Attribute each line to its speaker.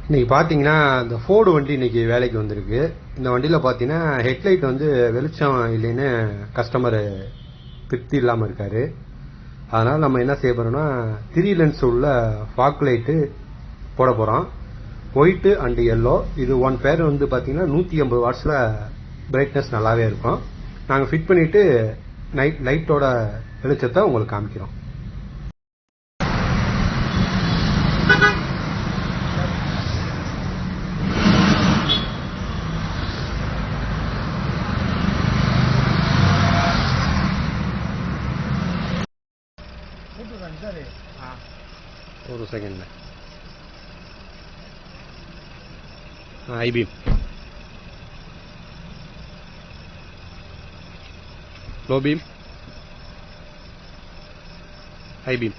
Speaker 1: இன்னைக்கு பார்த்தீங்கன்னா இந்த ஃபோர்டு வண்டி இன்னைக்கு வேலைக்கு வந்திருக்கு. இந்த வண்டியில் பார்த்தீங்கன்னா ஹெட்லைட் வந்து வெளிச்சம் இல்லைன்னு கஸ்டமர் திருப்தி இல்லாமல் இருக்காரு. அதனால் நம்ம என்ன செய்ய போகிறோம்னா 3 லென்ஸ் உள்ள ஃபாக் லைட்டு போட போகிறோம். White and yellow. இது ஒன் பேர் வந்து பார்த்தீங்கன்னா 150 வாட்ஸில் பிரைட்னஸ் நல்லாவே இருக்கும். நாங்கள் ஃபிட் பண்ணிவிட்டு லைட்டோட வெளிச்சத்தை உங்களுக்கு காமிக்கிறோம். ஒரு second. High beam, low beam, high beam.